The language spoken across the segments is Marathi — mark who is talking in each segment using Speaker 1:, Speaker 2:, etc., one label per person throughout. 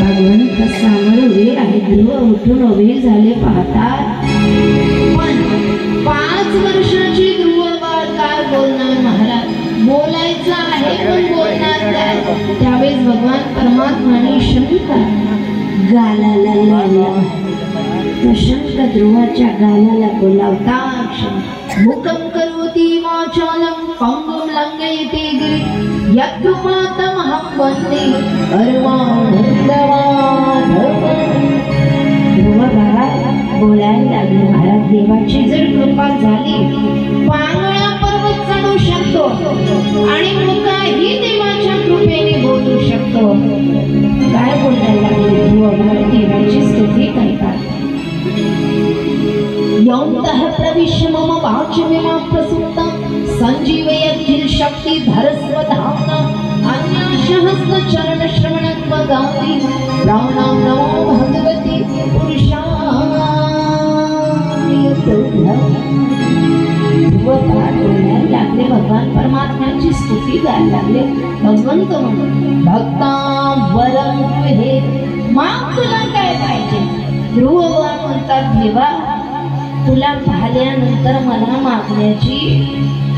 Speaker 1: भगवंत सामोर उभे आहे. ध्रुव उठून उभे झाले पाहतात. पण 5 वर्षाची ध्रुव बाळ काय बोलणार महाराज? बोलायचं आहे पण बोलणार काय? त्यावेळेस भगवान परमात्माने शंख गालाला लावला. तो शंख ध्रुवाच्या गालाला बोलावतात. मुखं करोति वाचालं पंगुं लंघयते गिरिं यत्कृपातमहं वन्दे परमानन्दमाधवम्. ध्रुव बाळा बोलायला लागले. महाराज देवाची जर कृपा झाली पांगळा पर्वत चढू शकतो आणि मुखाही देवाच्या कृपेने बोलू शकतो. काय बोलायला लागले ध्रुव बाळ? देवाची स्तुती करतात. यौन्तः प्रविश्य मम वाचमिमां प्रसुप्तां संजीवयत्किल शक्तिधरस्वधाम्ना अन्याशहस्र चरण श्रवणत्वगामि प्राणां नमो भगवति पुरुषाय तुभ्यं. बोलायला लागले. भगवान परमात्म्याची स्तुती गायला लागले. भगवंत म्हणून भक्तां वरं हे माग तुला काय पाहिजे? ध्रुव म्हणतात देवा तुला पाहिल्यानंतर मला मागण्याची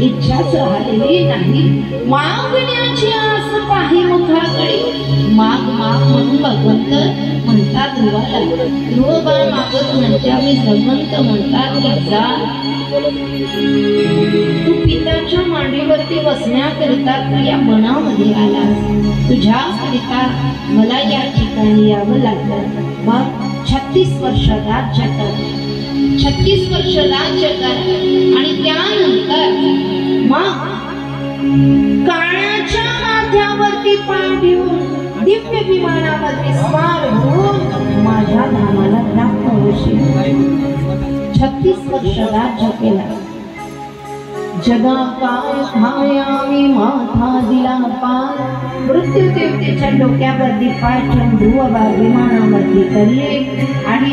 Speaker 1: इच्छाच राहिलेली नाही. मागण्याची आस पाही मुखाकडे माग माग म्हणून भगवंत म्हणतात ध्रुवाला. ध्रुव बाळ मागत म्हणत्यावेळी भगवंत म्हणतात की जा तू पिताच्या मांडीवरती बसण्याकरिता तू या वनामध्ये आलास. तुझ्याकरिता मला या ठिकाणी यावं लागलं. मग 36 वर्ष राज्य कर. 36 वर्ष राज्य कर आणि त्यानंतर मग काळाच्या माथ्यावरती पाय ठेवून दिव्य विमानावरती स्वार होऊन माझ्या धामाला प्राप्त होशील. 36 वर्ष राज्य केला. जगा काय खायामी माथा दिला पार. मृत्यू देवतेच्या डोक्यावरती पाय ठेवून ध्रुव बाळ विमानावरती चढले आणि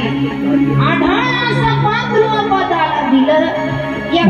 Speaker 1: आढळासा पान ध्रुव पदाला दिलं. या